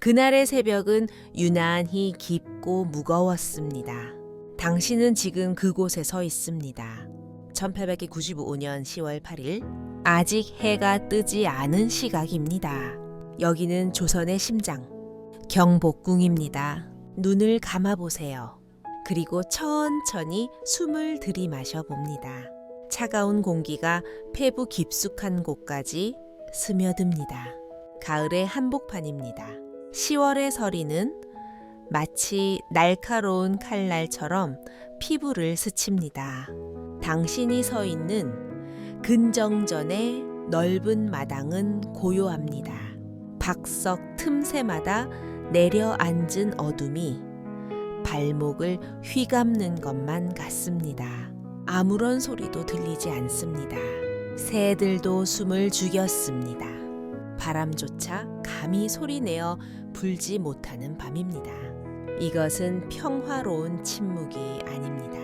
그날의 새벽은 유난히 깊고 무거웠습니다. 당신은 지금 그곳에 서 있습니다. 1895년 10월 8일, 아직 해가 뜨지 않은 시각입니다. 여기는 조선의 심장, 경복궁입니다. 눈을 감아보세요. 그리고 천천히 숨을 들이마셔 봅니다. 차가운 공기가 폐부 깊숙한 곳까지 스며듭니다. 가을의 한복판입니다. 10월의 서리는 마치 날카로운 칼날처럼 피부를 스칩니다. 당신이 서 있는 근정전의 넓은 마당은 고요합니다. 박석 틈새마다 내려앉은 어둠이 발목을 휘감는 것만 같습니다. 아무런 소리도 들리지 않습니다. 새들도 숨을 죽였습니다. 바람조차 감히 소리내어 불지 못하는 밤입니다. 이것은 평화로운 침묵이 아닙니다.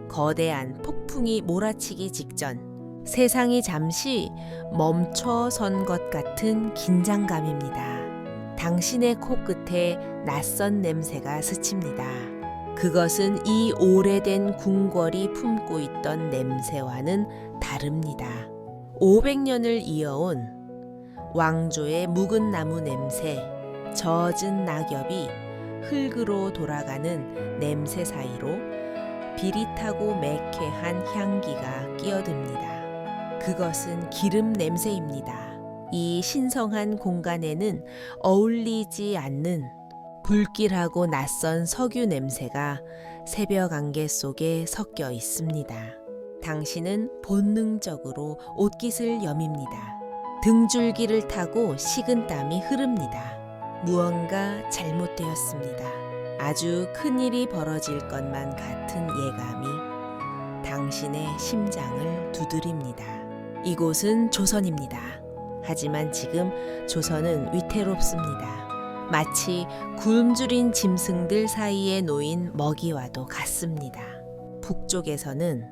거대한 폭풍이 몰아치기 직전 세상이 잠시 멈춰선 것 같은 긴장감입니다. 당신의 코끝에 낯선 냄새가 스칩니다. 그것은 이 오래된 궁궐이 품고 있던 냄새와는 다릅니다. 500년을 이어온 왕조의 묵은 나무 냄새, 젖은 낙엽이 흙으로 돌아가는 냄새 사이로 비릿하고 매캐한 향기가 끼어듭니다. 그것은 기름 냄새입니다. 이 신성한 공간에는 어울리지 않는 불길하고 낯선 석유 냄새가 새벽 안개 속에 섞여 있습니다. 당신은 본능적으로 옷깃을 여밉니다. 등줄기를 타고 식은땀이 흐릅니다. 무언가 잘못되었습니다. 아주 큰일이 벌어질 것만 같은 예감이 당신의 심장을 두드립니다. 이곳은 조선입니다. 하지만 지금 조선은 위태롭습니다. 마치 굶주린 짐승들 사이에 놓인 먹이와도 같습니다. 북쪽에서는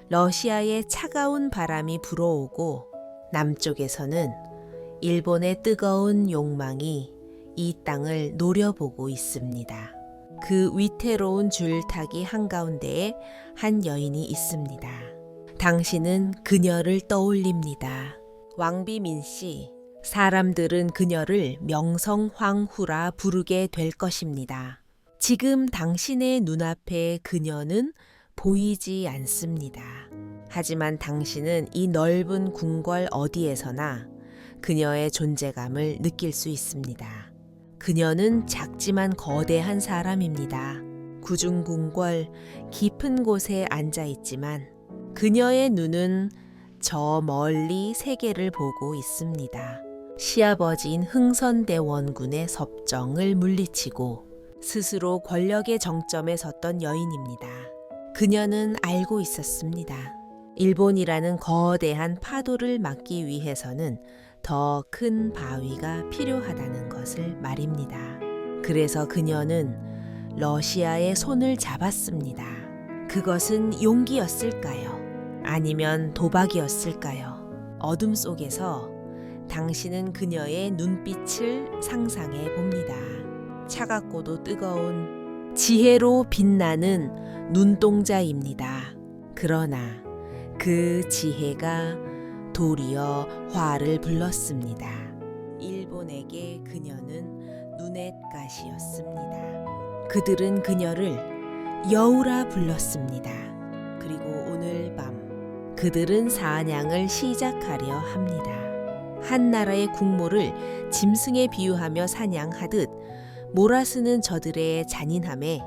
러시아의 차가운 바람이 불어오고 남쪽에서는 일본의 뜨거운 욕망이 이 땅을 노려보고 있습니다. 그 위태로운 줄타기 한가운데에 한 여인이 있습니다. 당신은 그녀를 떠올립니다. 왕비민 씨, 사람들은 그녀를 명성황후라 부르게 될 것입니다. 지금 당신의 눈앞에 그녀는 보이지 않습니다. 하지만 당신은 이 넓은 궁궐 어디에서나 그녀의 존재감을 느낄 수 있습니다. 그녀는 작지만 거대한 사람입니다. 구중궁궐 깊은 곳에 앉아 있지만 그녀의 눈은 저 멀리 세계를 보고 있습니다. 시아버지인 흥선대원군의 섭정을 물리치고 스스로 권력의 정점에 섰던 여인입니다. 그녀는 알고 있었습니다. 일본이라는 거대한 파도를 막기 위해서는 더 큰 바위가 필요하다는 것을 말입니다. 그래서 그녀는 러시아의 손을 잡았습니다. 그것은 용기였을까요? 아니면 도박이었을까요? 어둠 속에서 당신은 그녀의 눈빛을 상상해 봅니다. 차갑고도 뜨거운 지혜로 빛나는 눈동자입니다. 그러나 그 지혜가 도리어 화를 불렀습니다. 일본에게 그녀는 눈엣가시였습니다. 그들은 그녀를 여우라 불렀습니다. 그리고 오늘 밤 그들은 사냥을 시작하려 합니다. 한 나라의 국모를 짐승에 비유하며 사냥하듯 몰아쓰는 저들의 잔인함에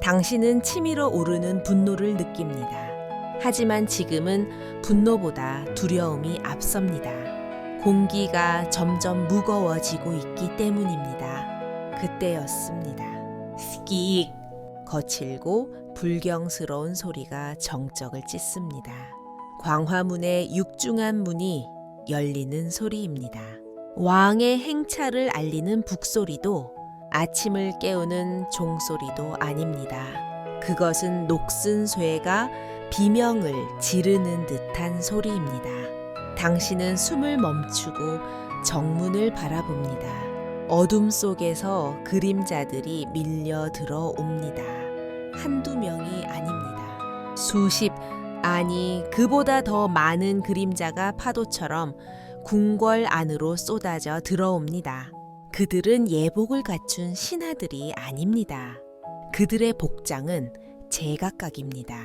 당신은 치밀어 오르는 분노를 느낍니다. 하지만 지금은 분노보다 두려움이 앞섭니다. 공기가 점점 무거워지고 있기 때문입니다. 그때였습니다. 스키익! 거칠고 불경스러운 소리가 정적을 찢습니다. 광화문의 육중한 문이 열리는 소리입니다. 왕의 행차를 알리는 북소리도 아침을 깨우는 종소리도 아닙니다. 그것은 녹슨 쇠가 비명을 지르는 듯한 소리입니다. 당신은 숨을 멈추고 정문을 바라봅니다. 어둠 속에서 그림자들이 밀려 들어옵니다. 한두 명이 아닙니다. 수십, 아니 그보다 더 많은 그림자가 파도처럼 궁궐 안으로 쏟아져 들어옵니다. 그들은 예복을 갖춘 신하들이 아닙니다. 그들의 복장은 제각각입니다.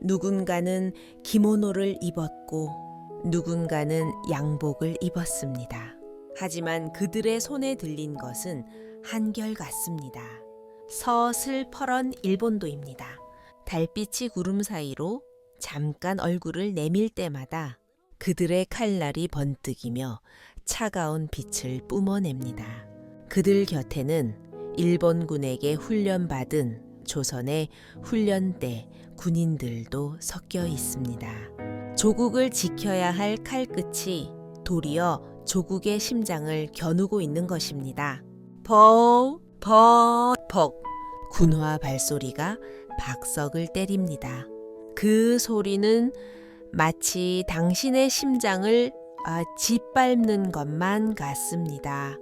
누군가는 기모노를 입었고 누군가는 양복을 입었습니다. 하지만 그들의 손에 들린 것은 한결같습니다. 서슬퍼런 일본도입니다. 달빛이 구름 사이로 잠깐 얼굴을 내밀 때마다 그들의 칼날이 번뜩이며 차가운 빛을 뿜어냅니다. 그들 곁에는 일본군에게 훈련받은 조선의 훈련대 군인들도 섞여 있습니다. 조국을 지켜야 할 칼끝이 도리어 조국의 심장을 겨누고 있는 것입니다. 퍽 군화 발소리가 박석을 때립니다. 그 소리는 마치 당신의 심장을 짓밟는 것만 같습니다.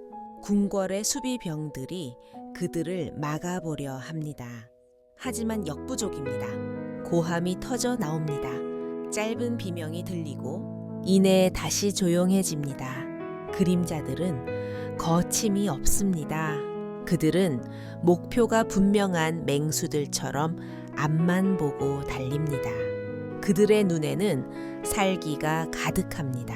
궁궐의 수비병들이 그들을 막아보려 합니다. 하지만 역부족입니다. 고함이 터져 나옵니다. 짧은 비명이 들리고 이내 다시 조용해집니다. 그림자들은 거침이 없습니다. 그들은 목표가 분명한 맹수들처럼 앞만 보고 달립니다. 그들의 눈에는 살기가 가득합니다.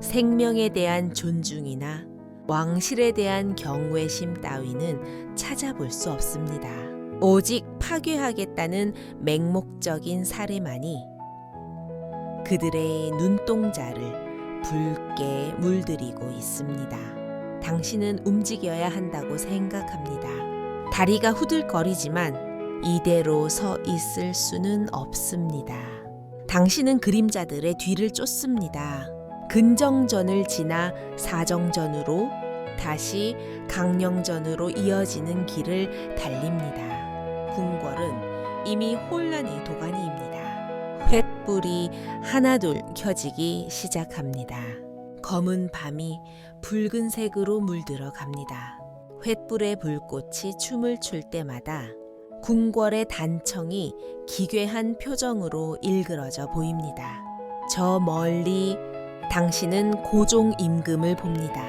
생명에 대한 존중이나 왕실에 대한 경외심 따위는 찾아볼 수 없습니다. 오직 파괴하겠다는 맹목적인 사례만이 그들의 눈동자를 붉게 물들이고 있습니다. 당신은 움직여야 한다고 생각합니다. 다리가 후들거리지만 이대로 서 있을 수는 없습니다. 당신은 그림자들의 뒤를 쫓습니다. 근정전을 지나 사정전으로 다시 강령전으로 이어지는 길을 달립니다. 궁궐은 이미 혼란의 도가니입니다. 횃불이 하나둘 켜지기 시작합니다. 검은 밤이 붉은색으로 물들어 갑니다. 횃불의 불꽃이 춤을 출 때마다 궁궐의 단청이 기괴한 표정으로 일그러져 보입니다. 저 멀리 당신은 고종 임금을 봅니다.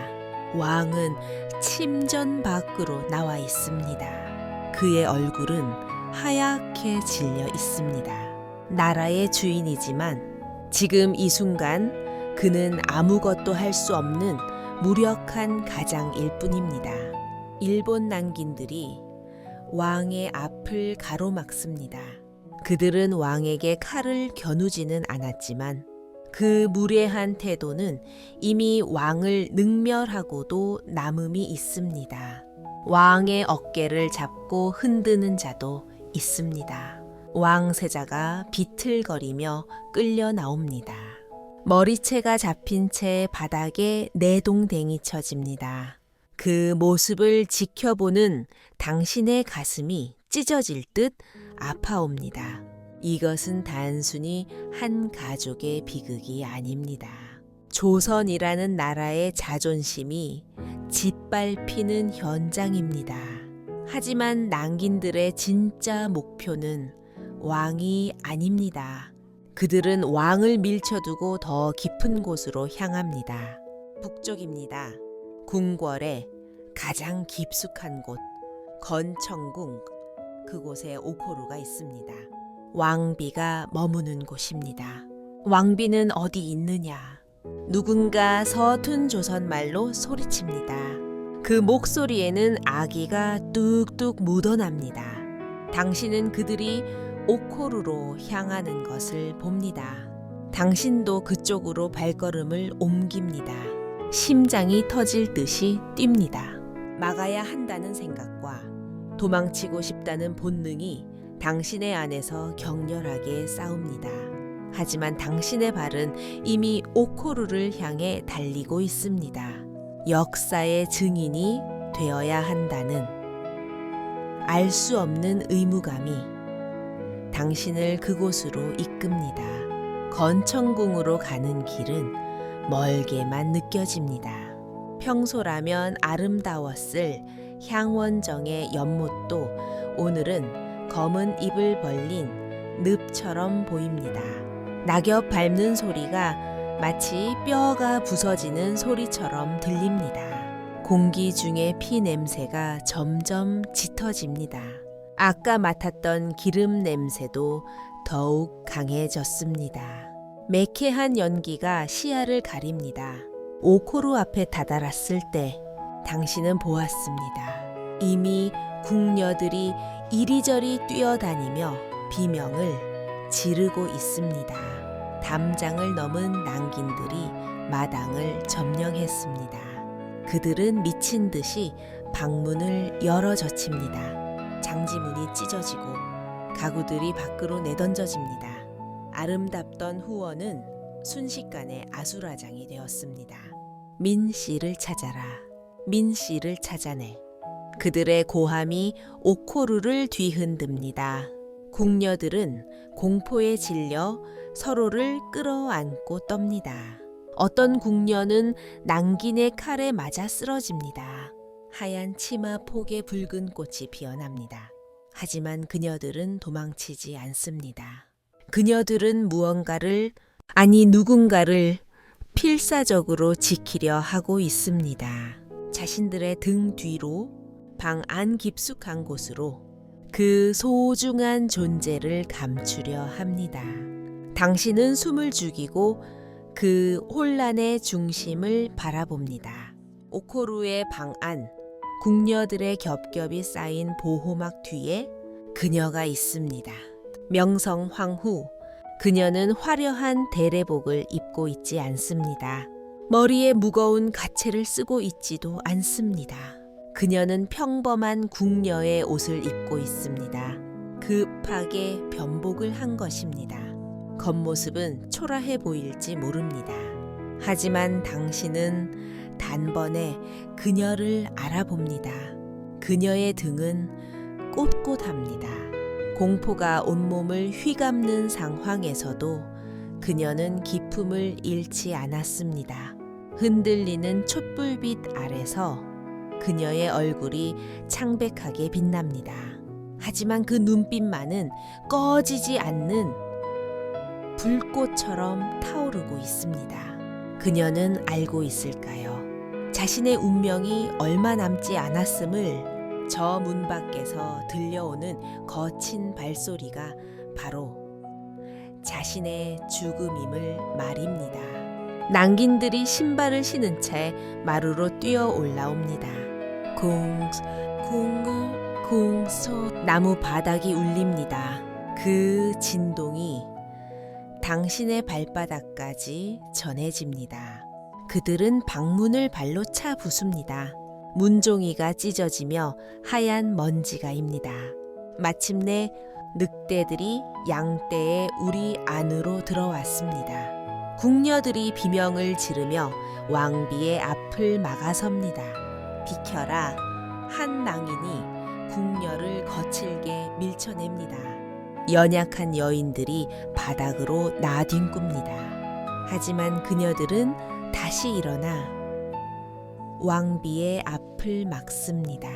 왕은 침전 밖으로 나와 있습니다. 그의 얼굴은 하얗게 질려 있습니다. 나라의 주인이지만 지금 이 순간 그는 아무것도 할 수 없는 무력한 가장일 뿐입니다. 일본 난긴들이 왕의 앞을 가로막습니다. 그들은 왕에게 칼을 겨누지는 않았지만 그 무례한 태도는 이미 왕을 능멸하고도 남음이 있습니다. 왕의 어깨를 잡고 흔드는 자도 있습니다. 왕세자가 비틀거리며 끌려 나옵니다. 머리채가 잡힌 채 바닥에 내동댕이 쳐집니다. 그 모습을 지켜보는 당신의 가슴이 찢어질 듯 아파옵니다. 이것은 단순히 한 가족의 비극이 아닙니다. 조선이라는 나라의 자존심이 짓밟히는 현장입니다. 하지만 난긴들의 진짜 목표는 왕이 아닙니다. 그들은 왕을 밀쳐두고 더 깊은 곳으로 향합니다. 북쪽입니다. 궁궐의 가장 깊숙한 곳, 건청궁, 그곳에 오코루가 있습니다. 왕비가 머무는 곳입니다. 왕비는 어디 있느냐? 누군가 서툰 조선말로 소리칩니다. 그 목소리에는 아기가 뚝뚝 묻어납니다. 당신은 그들이 오코루로 향하는 것을 봅니다. 당신도 그쪽으로 발걸음을 옮깁니다. 심장이 터질 듯이 뜁니다. 막아야 한다는 생각과 도망치고 싶다는 본능이 당신의 안에서 격렬하게 싸웁니다. 하지만 당신의 발은 이미 오코루를 향해 달리고 있습니다. 역사의 증인이 되어야 한다는 알 수 없는 의무감이 당신을 그곳으로 이끕니다. 건청궁으로 가는 길은 멀게만 느껴집니다. 평소라면 아름다웠을 향원정의 연못도 오늘은 검은 입을 벌린 늪처럼 보입니다. 낙엽 밟는 소리가 마치 뼈가 부서지는 소리처럼 들립니다. 공기 중의 피 냄새가 점점 짙어집니다. 아까 맡았던 기름 냄새도 더욱 강해졌습니다. 매캐한 연기가 시야를 가립니다. 오코루 앞에 다다랐을 때 당신은 보았습니다. 이미 궁녀들이 이리저리 뛰어다니며 비명을 지르고 있습니다. 담장을 넘은 낭긴들이 마당을 점령했습니다. 그들은 미친 듯이 방문을 열어젖힙니다. 장지문이 찢어지고 가구들이 밖으로 내던져집니다. 아름답던 후원은 순식간에 아수라장이 되었습니다. 민 씨를 찾아라. 민 씨를 찾아내. 그들의 고함이 오코루를 뒤흔듭니다. 궁녀들은 공포에 질려 서로를 끌어안고 떱니다. 어떤 궁녀는 낭긴의 칼에 맞아 쓰러집니다. 하얀 치마 폭에 붉은 꽃이 피어납니다. 하지만 그녀들은 도망치지 않습니다. 그녀들은 누군가를 필사적으로 지키려 하고 있습니다. 자신들의 등 뒤로 방 안 깊숙한 곳으로 그 소중한 존재를 감추려 합니다. 당신은 숨을 죽이고 그 혼란의 중심을 바라봅니다. 오코루의 방 안, 궁녀들의 겹겹이 쌓인 보호막 뒤에 그녀가 있습니다. 명성황후, 그녀는 화려한 대례복을 입고 있지 않습니다. 머리에 무거운 가채를 쓰고 있지도 않습니다. 그녀는 평범한 궁녀의 옷을 입고 있습니다. 급하게 변복을 한 것입니다. 겉모습은 초라해 보일지 모릅니다. 하지만 당신은 단번에 그녀를 알아봅니다. 그녀의 등은 꼿꼿합니다. 공포가 온몸을 휘감는 상황에서도 그녀는 기품을 잃지 않았습니다. 흔들리는 촛불빛 아래서 그녀의 얼굴이 창백하게 빛납니다. 하지만 그 눈빛만은 꺼지지 않는 불꽃처럼 타오르고 있습니다. 그녀는 알고 있을까요? 자신의 운명이 얼마 남지 않았음을 저 문 밖에서 들려오는 거친 발소리가 바로 자신의 죽음임을 말입니다. 낭긴들이 신발을 신은 채 마루로 뛰어 올라옵니다. 공소 나무 바닥이 울립니다. 그 진동이 당신의 발바닥까지 전해집니다. 그들은 방문을 발로 차 부숩니다. 문종이가 찢어지며 하얀 먼지가입니다. 마침내 늑대들이 양떼의 우리 안으로 들어왔습니다. 궁녀들이 비명을 지르며 왕비의 앞을 막아섭니다. 비켜라. 한 낭인이 궁녀를 거칠게 밀쳐냅니다. 연약한 여인들이 바닥으로 나뒹굽니다. 하지만 그녀들은 다시 일어나 왕비의 앞을 막습니다.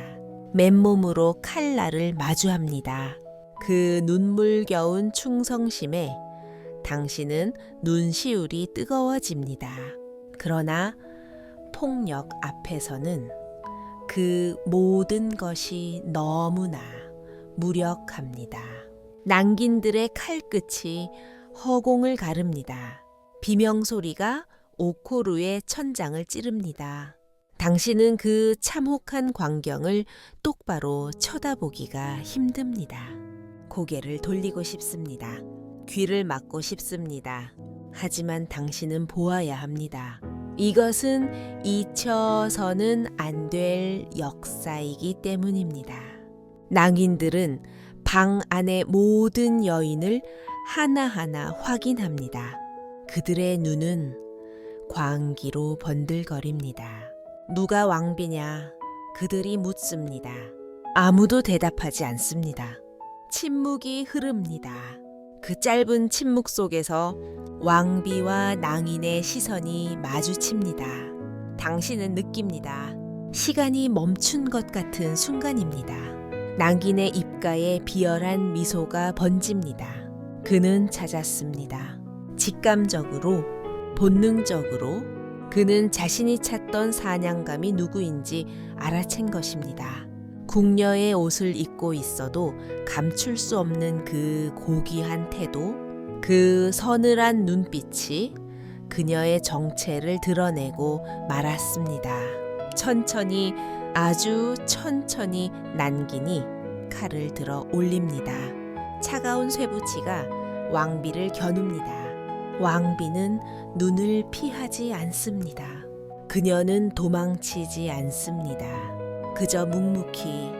맨몸으로 칼날을 마주합니다. 그 눈물겨운 충성심에 당신은 눈시울이 뜨거워집니다. 그러나 폭력 앞에서는 그 모든 것이 너무나 무력합니다. 낭긴들의 칼끝이 허공을 가릅니다. 비명소리가 오코루의 천장을 찌릅니다. 당신은 그 참혹한 광경을 똑바로 쳐다보기가 힘듭니다. 고개를 돌리고 싶습니다. 귀를 막고 싶습니다. 하지만 당신은 보아야 합니다. 이것은 잊혀서는 안 될 역사이기 때문입니다. 낭인들은 방 안의 모든 여인을 하나하나 확인합니다. 그들의 눈은 광기로 번들거립니다. 누가 왕비냐? 그들이 묻습니다. 아무도 대답하지 않습니다. 침묵이 흐릅니다. 그 짧은 침묵 속에서 왕비와 낭인의 시선이 마주칩니다. 당신은 느낍니다. 시간이 멈춘 것 같은 순간입니다. 낭긴의 입가에 비열한 미소가 번집니다. 그는 찾았습니다. 직감적으로, 본능적으로 그는 자신이 찾던 사냥감이 누구인지 알아챈 것입니다. 궁녀의 옷을 입고 있어도 감출 수 없는 그 고귀한 태도, 그 서늘한 눈빛이 그녀의 정체를 드러내고 말았습니다. 천천히, 아주 천천히 낭긴이 칼을 들어 올립니다. 차가운 쇠붙이가 왕비를 겨눕니다. 왕비는 눈을 피하지 않습니다. 그녀는 도망치지 않습니다. 그저 묵묵히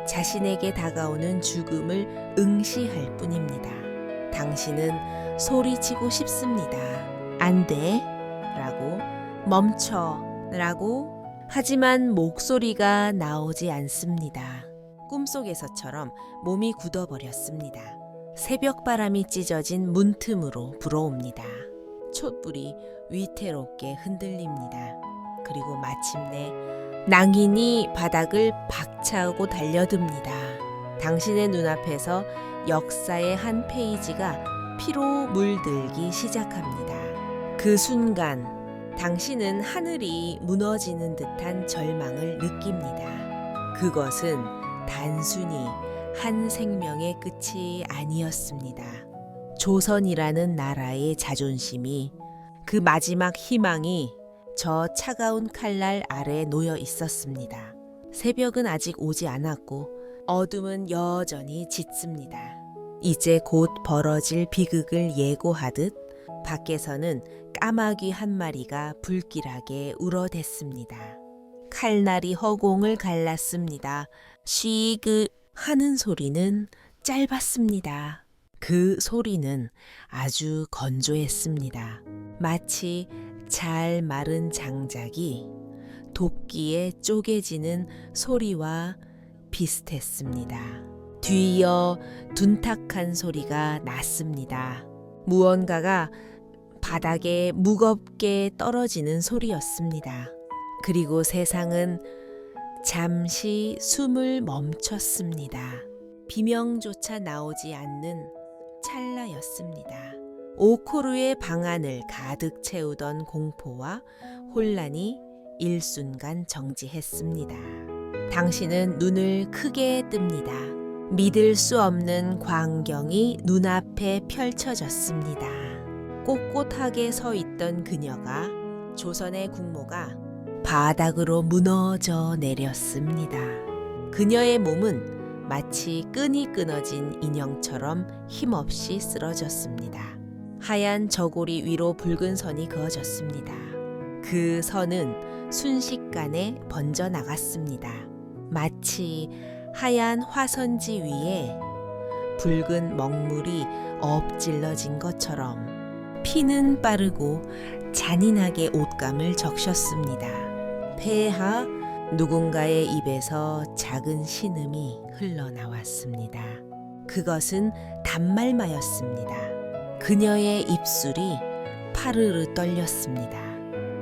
자신에게 다가오는 죽음을 응시할 뿐입니다. 당신은 소리치고 싶습니다. 안 돼! 라고, 멈춰! 라고, 하지만 목소리가 나오지 않습니다. 꿈속에서처럼 몸이 굳어버렸습니다. 새벽바람이 찢어진 문틈으로 불어옵니다. 촛불이 위태롭게 흔들립니다. 그리고 마침내 낭인이 바닥을 박차고 달려듭니다. 당신의 눈앞에서 역사의 한 페이지가 피로 물들기 시작합니다. 그 순간 당신은 하늘이 무너지는 듯한 절망을 느낍니다. 그것은 단순히 한 생명의 끝이 아니었습니다. 조선이라는 나라의 자존심이, 그 마지막 희망이 저 차가운 칼날 아래 놓여 있었습니다. 새벽은 아직 오지 않았고 어둠은 여전히 짙습니다. 이제 곧 벌어질 비극을 예고하듯 밖에서는 까마귀 한 마리가 불길하게 울어댔습니다. 칼날이 허공을 갈랐습니다. 쉬그 하는 소리는 짧았습니다. 그 소리는 아주 건조했습니다. 마치 잘 마른 장작이 도끼에 쪼개지는 소리와 비슷했습니다. 뒤이어 둔탁한 소리가 났습니다. 무언가가 바닥에 무겁게 떨어지는 소리였습니다. 그리고 세상은 잠시 숨을 멈췄습니다. 비명조차 나오지 않는 찰나였습니다. 오코루의 방안을 가득 채우던 공포와 혼란이 일순간 정지했습니다. 당신은 눈을 크게 뜹니다. 믿을 수 없는 광경이 눈앞에 펼쳐졌습니다. 꼿꼿하게 서 있던 그녀가, 조선의 국모가 바닥으로 무너져 내렸습니다. 그녀의 몸은 마치 끈이 끊어진 인형처럼 힘없이 쓰러졌습니다. 하얀 저고리 위로 붉은 선이 그어졌습니다. 그 선은 순식간에 번져나갔습니다. 마치 하얀 화선지 위에 붉은 먹물이 엎질러진 것처럼 피는 빠르고 잔인하게 옷감을 적셨습니다. 폐하 누군가의 입에서 작은 신음이 흘러나왔습니다. 그것은 단말마였습니다. 그녀의 입술이 파르르 떨렸습니다.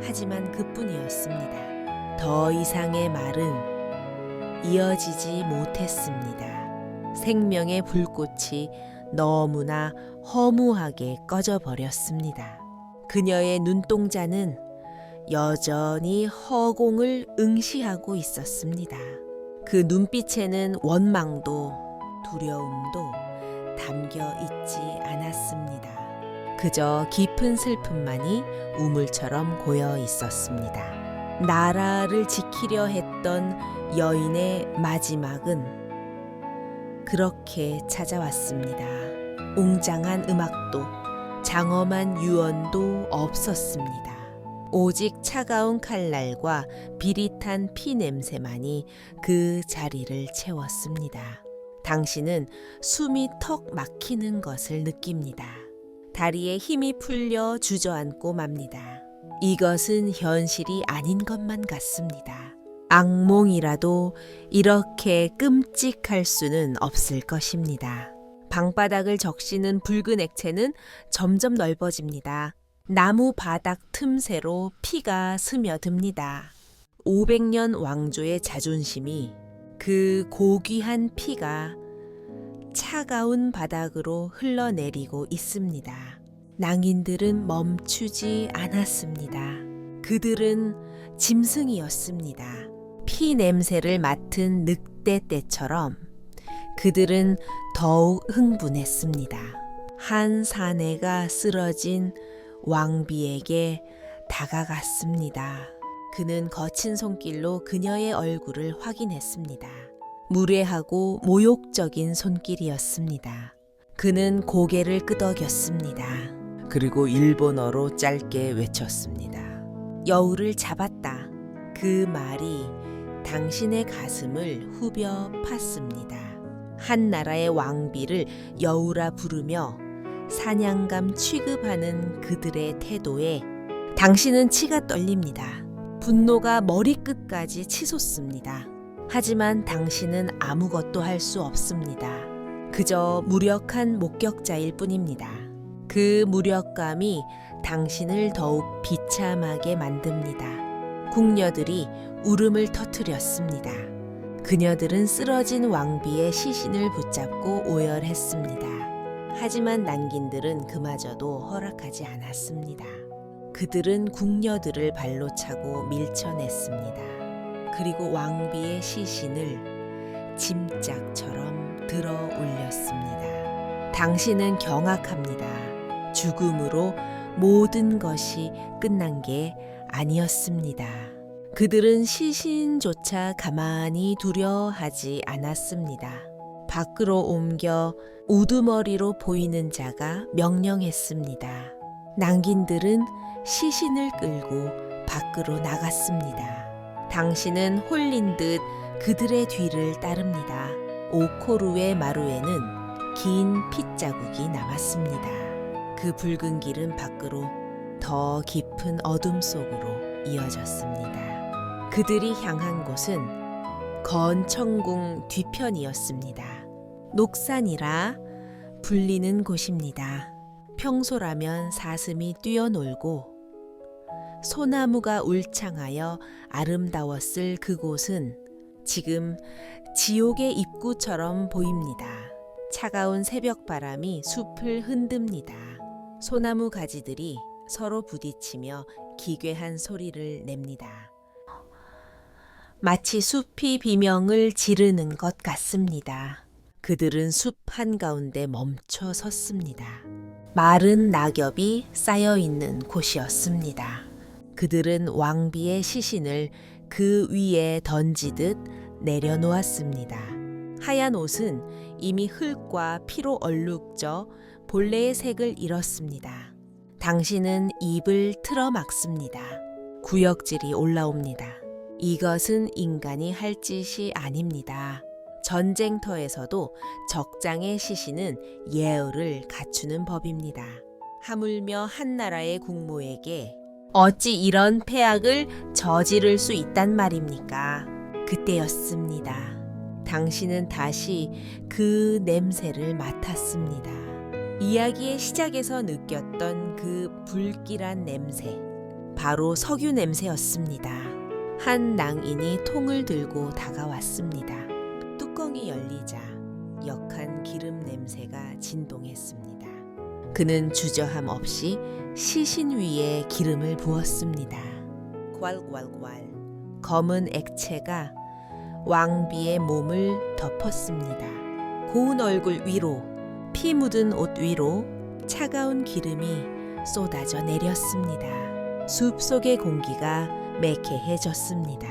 하지만 그뿐이었습니다. 더 이상의 말은 이어지지 못했습니다. 생명의 불꽃이 너무나 허무하게 꺼져버렸습니다. 그녀의 눈동자는 여전히 허공을 응시하고 있었습니다. 그 눈빛에는 원망도 두려움도 담겨 있지 않았습니다. 그저 깊은 슬픔만이 우물처럼 고여 있었습니다. 나라를 지키려 했던 여인의 마지막은 그렇게 찾아왔습니다. 웅장한 음악도 장엄한 유언도 없었습니다. 오직 차가운 칼날과 비릿한 피 냄새만이 그 자리를 채웠습니다. 당신은 숨이 턱 막히는 것을 느낍니다. 다리에 힘이 풀려 주저앉고 맙니다. 이것은 현실이 아닌 것만 같습니다. 악몽이라도 이렇게 끔찍할 수는 없을 것입니다. 방바닥을 적시는 붉은 액체는 점점 넓어집니다. 나무 바닥 틈새로 피가 스며듭니다. 500년 왕조의 자존심이 그 고귀한 피가 차가운 바닥으로 흘러내리고 있습니다. 낭인들은 멈추지 않았습니다. 그들은 짐승이었습니다. 피 냄새를 맡은 늑대 떼처럼 그들은 더욱 흥분했습니다. 한 사내가 쓰러진 왕비에게 다가갔습니다. 그는 거친 손길로 그녀의 얼굴을 확인했습니다. 무례하고 모욕적인 손길이었습니다. 그는 고개를 끄덕였습니다. 그리고 일본어로 짧게 외쳤습니다. 여우를 잡았다. 그 말이 당신의 가슴을 후벼 팠습니다. 한 나라의 왕비를 여우라 부르며 사냥감 취급하는 그들의 태도에 당신은 치가 떨립니다. 분노가 머리끝까지 치솟습니다. 하지만 당신은 아무것도 할 수 없습니다. 그저 무력한 목격자일 뿐입니다. 그 무력감이 당신을 더욱 비참하게 만듭니다. 궁녀들이 울음을 터뜨렸습니다. 그녀들은 쓰러진 왕비의 시신을 붙잡고 오열했습니다. 하지만 낭긴들은 그마저도 허락하지 않았습니다. 그들은 궁녀들을 발로 차고 밀쳐냈습니다. 그리고 왕비의 시신을 짐짝처럼 들어 올렸습니다. 당신은 경악합니다. 죽음으로 모든 것이 끝난 게 아니었습니다. 그들은 시신조차 가만히 두려워하지 않았습니다. 밖으로 옮겨 우두머리로 보이는 자가 명령했습니다. 낭긴들은 시신을 끌고 밖으로 나갔습니다. 당신은 홀린 듯 그들의 뒤를 따릅니다. 오코루의 마루에는 긴 핏자국이 남았습니다. 그 붉은 길은 밖으로 더 깊은 어둠 속으로 이어졌습니다. 그들이 향한 곳은 건청궁 뒤편이었습니다. 녹산이라 불리는 곳입니다. 평소라면 사슴이 뛰어놀고 소나무가 울창하여 아름다웠을 그곳은 지금 지옥의 입구처럼 보입니다. 차가운 새벽 바람이 숲을 흔듭니다. 소나무 가지들이 서로 부딪히며 기괴한 소리를 냅니다. 마치 숲이 비명을 지르는 것 같습니다. 그들은 숲 한가운데 멈춰 섰습니다. 마른 낙엽이 쌓여 있는 곳이었습니다. 그들은 왕비의 시신을 그 위에 던지듯 내려놓았습니다. 하얀 옷은 이미 흙과 피로 얼룩져 본래의 색을 잃었습니다. 당신은 입을 틀어막습니다. 구역질이 올라옵니다. 이것은 인간이 할 짓이 아닙니다. 전쟁터에서도 적장의 시신은 예의를 갖추는 법입니다. 하물며 한 나라의 국모에게 어찌 이런 패악을 저지를 수 있단 말입니까? 그때였습니다. 당신은 다시 그 냄새를 맡았습니다. 이야기의 시작에서 느꼈던 그 불길한 냄새, 바로 석유 냄새였습니다. 한 낭인이 통을 들고 다가왔습니다. 뚜껑이 열리자 역한 기름 냄새가 진동했습니다. 그는 주저함 없이 시신 위에 기름을 부었습니다. 괄괄괄 검은 액체가 왕비의 몸을 덮었습니다. 고운 얼굴 위로, 피 묻은 옷 위로 차가운 기름이 쏟아져 내렸습니다. 숲 속의 공기가 매캐해졌습니다.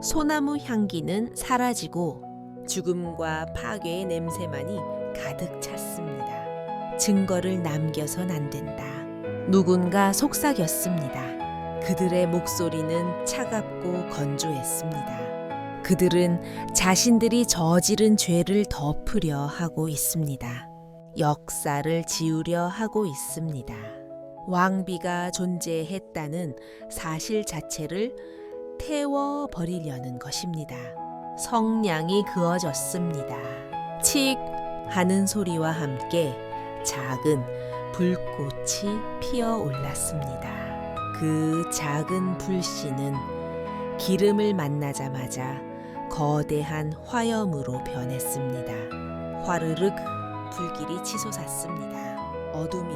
소나무 향기는 사라지고 죽음과 파괴의 냄새만이 가득 찼습니다. 증거를 남겨선 안 된다. 누군가 속삭였습니다. 그들의 목소리는 차갑고 건조했습니다. 그들은 자신들이 저지른 죄를 덮으려 하고 있습니다. 역사를 지우려 하고 있습니다. 왕비가 존재했다는 사실 자체를 태워버리려는 것입니다. 성냥이 그어졌습니다. 칙 하는 소리와 함께 작은 불꽃이 피어 올랐습니다. 그 작은 불씨는 기름을 만나자마자 거대한 화염으로 변했습니다. 화르륵 불길이 치솟았습니다. 어둠이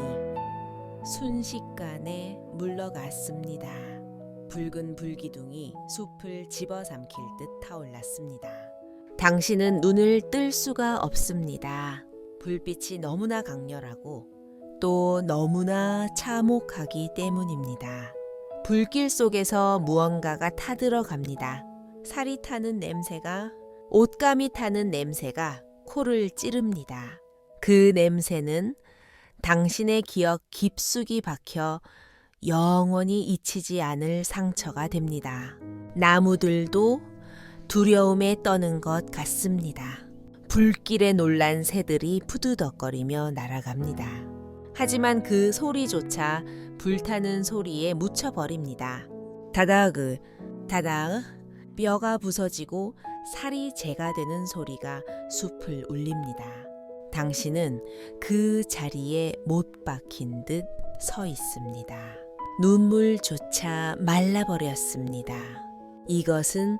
순식간에 물러갔습니다. 붉은 불기둥이 숲을 집어삼킬 듯 타올랐습니다. 당신은 눈을 뜰 수가 없습니다. 불빛이 너무나 강렬하고 또 너무나 참혹하기 때문입니다. 불길 속에서 무언가가 타들어갑니다. 살이 타는 냄새가, 옷감이 타는 냄새가 코를 찌릅니다. 그 냄새는 당신의 기억 깊숙이 박혀 영원히 잊히지 않을 상처가 됩니다. 나무들도 두려움에 떠는 것 같습니다. 불길에 놀란 새들이 푸드덕거리며 날아갑니다. 하지만 그 소리조차 불타는 소리에 묻혀버립니다. 다다그, 다다으, 뼈가 부서지고 살이 재가 되는 소리가 숲을 울립니다. 당신은 그 자리에 못 박힌 듯 서 있습니다. 눈물조차 말라버렸습니다. 이것은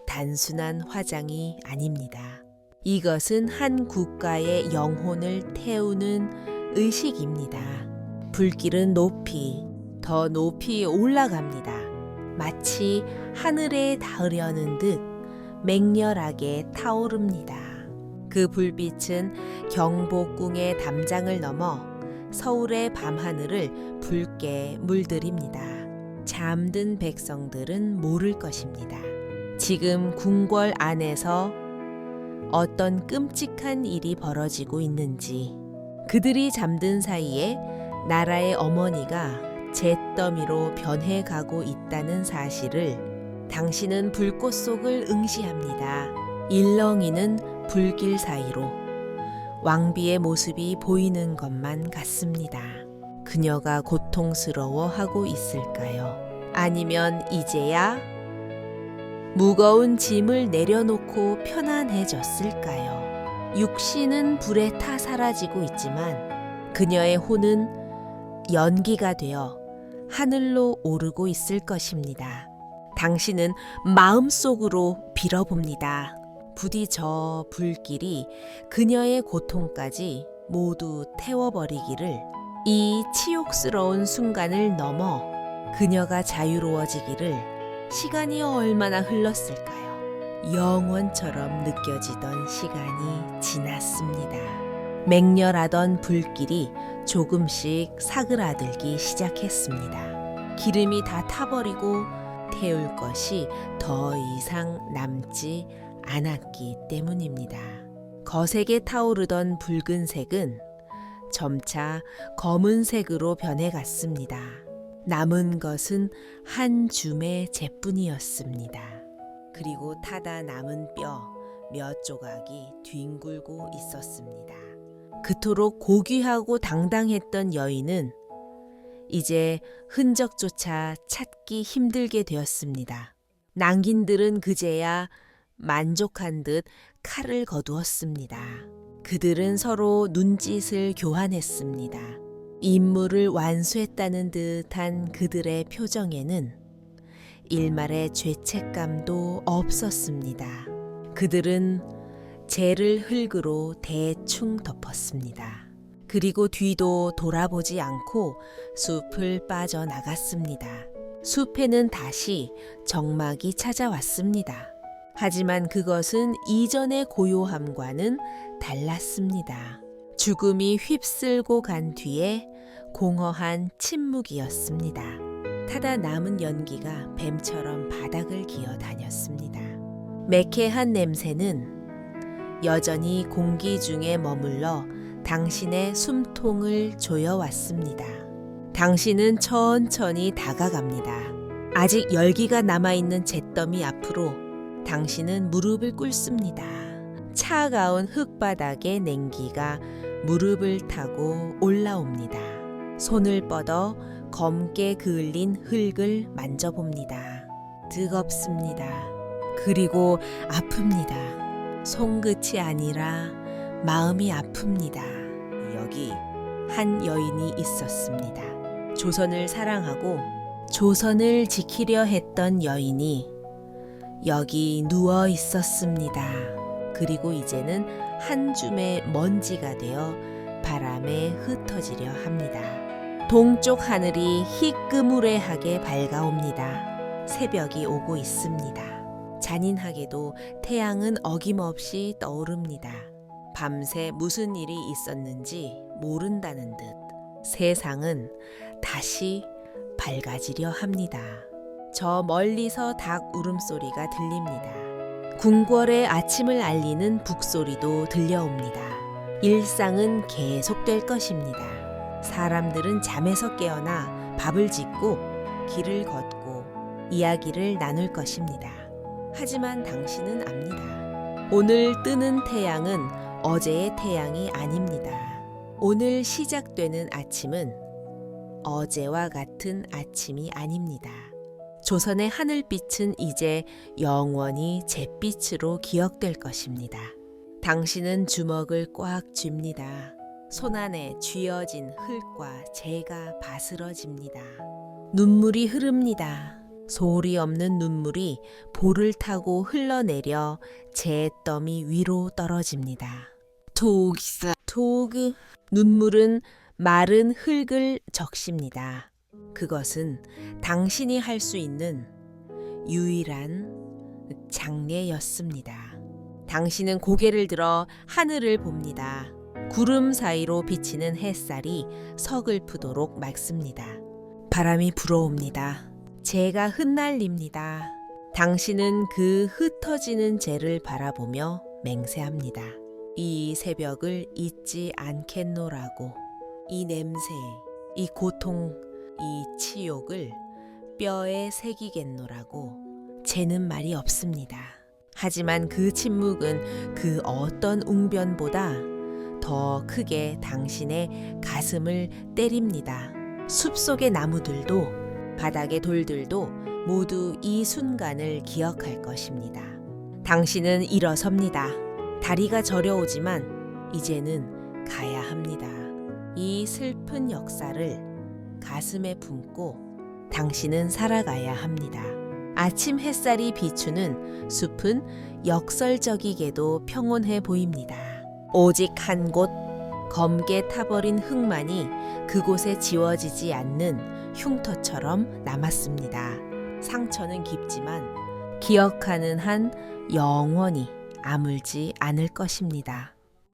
단순한 화장이 아닙니다. 이것은 한 국가의 영혼을 태우는 의식입니다. 불길은 높이, 더 높이 올라갑니다. 마치 하늘에 닿으려는 듯 맹렬하게 타오릅니다. 그 불빛은 경복궁의 담장을 넘어 서울의 밤하늘을 붉게 물들입니다. 잠든 백성들은 모를 것입니다. 지금 궁궐 안에서 어떤 끔찍한 일이 벌어지고 있는지, 그들이 잠든 사이에 나라의 어머니가 잿더미로 변해가고 있다는 사실을 당신은 불꽃 속을 응시합니다. 일렁이는 불길 사이로 왕비의 모습이 보이는 것만 같습니다. 그녀가 고통스러워하고 있을까요? 아니면 이제야 무거운 짐을 내려놓고 편안해졌을까요? 육신은 불에 타 사라지고 있지만 그녀의 혼은 연기가 되어 하늘로 오르고 있을 것입니다. 당신은 마음속으로 빌어봅니다. 부디 저 불길이 그녀의 고통까지 모두 태워버리기를, 이 치욕스러운 순간을 넘어 그녀가 자유로워지기를. 시간이 얼마나 흘렀을까요? 영원처럼 느껴지던 시간이 지났습니다. 맹렬하던 불길이 조금씩 사그라들기 시작했습니다. 기름이 다 타버리고 태울 것이 더 이상 남지 않았기 때문입니다. 거세게 타오르던 붉은색은 점차 검은색으로 변해갔습니다. 남은 것은 한 줌의 재뿐이었습니다. 그리고 타다 남은 뼈 몇 조각이 뒹굴고 있었습니다. 그토록 고귀하고 당당했던 여인은 이제 흔적조차 찾기 힘들게 되었습니다. 낭긴들은 그제야 만족한 듯 칼을 거두었습니다. 그들은 서로 눈짓을 교환했습니다. 임무를 완수했다는 듯한 그들의 표정에는 일말의 죄책감도 없었습니다. 그들은 재를 흙으로 대충 덮었습니다. 그리고 뒤도 돌아보지 않고 숲을 빠져나갔습니다. 숲에는 다시 정막이 찾아왔습니다. 하지만 그것은 이전의 고요함과는 달랐습니다. 죽음이 휩쓸고 간 뒤에 공허한 침묵이었습니다. 타다 남은 연기가 뱀처럼 바닥을 기어 다녔습니다. 매캐한 냄새는 여전히 공기 중에 머물러 당신의 숨통을 조여왔습니다. 당신은 천천히 다가갑니다. 아직 열기가 남아있는 잿더미 앞으로 당신은 무릎을 꿇습니다. 차가운 흙바닥의 냉기가 무릎을 타고 올라옵니다. 손을 뻗어 검게 그을린 흙을 만져봅니다. 뜨겁습니다. 그리고 아픕니다. 손끝이 아니라 마음이 아픕니다. 여기 한 여인이 있었습니다. 조선을 사랑하고 조선을 지키려 했던 여인이 여기 누워 있었습니다. 그리고 이제는 한 줌의 먼지가 되어 바람에 흩어지려 합니다. 동쪽 하늘이 희끄무레하게 밝아옵니다. 새벽이 오고 있습니다. 잔인하게도 태양은 어김없이 떠오릅니다. 밤새 무슨 일이 있었는지 모른다는 듯 세상은 다시 밝아지려 합니다. 저 멀리서 닭 울음소리가 들립니다. 궁궐의 아침을 알리는 북소리도 들려옵니다. 일상은 계속될 것입니다. 사람들은 잠에서 깨어나 밥을 짓고 길을 걷고 이야기를 나눌 것입니다. 하지만 당신은 압니다. 오늘 뜨는 태양은 어제의 태양이 아닙니다. 오늘 시작되는 아침은 어제와 같은 아침이 아닙니다. 조선의 하늘빛은 이제 영원히 잿빛으로 기억될 것입니다. 당신은 주먹을 꽉 쥡니다. 손 안에 쥐어진 흙과 재가 바스러집니다. 눈물이 흐릅니다. 소리 없는 눈물이 볼을 타고 흘러내려 재더미 위로 떨어집니다. 토그 눈물은 마른 흙을 적십니다. 그것은 당신이 할 수 있는 유일한 장례였습니다. 당신은 고개를 들어 하늘을 봅니다. 구름 사이로 비치는 햇살이 서글프도록 맑습니다. 바람이 불어옵니다. 재가 흩날립니다. 당신은 그 흩어지는 재를 바라보며 맹세합니다. 이 새벽을 잊지 않겠노라고. 이 냄새, 이 고통, 이 치욕을 뼈에 새기겠노라고. 재는 말이 없습니다. 하지만 그 침묵은 그 어떤 웅변보다 더 크게 당신의 가슴을 때립니다. 숲속의 나무들도 바닥의 돌들도 모두 이 순간을 기억할 것입니다. 당신은 일어섭니다. 다리가 저려오지만 이제는 가야 합니다. 이 슬픈 역사를 가슴에 품고 당신은 살아가야 합니다. 아침 햇살이 비추는 숲은 역설적이게도 평온해 보입니다. 오직 한 곳 검게 타버린 흙만이 그곳에 지워지지 않는 흉터처럼 남았습니다. 상처는 깊지만 기억하는 한 영원히 아물지 않을 것입니다.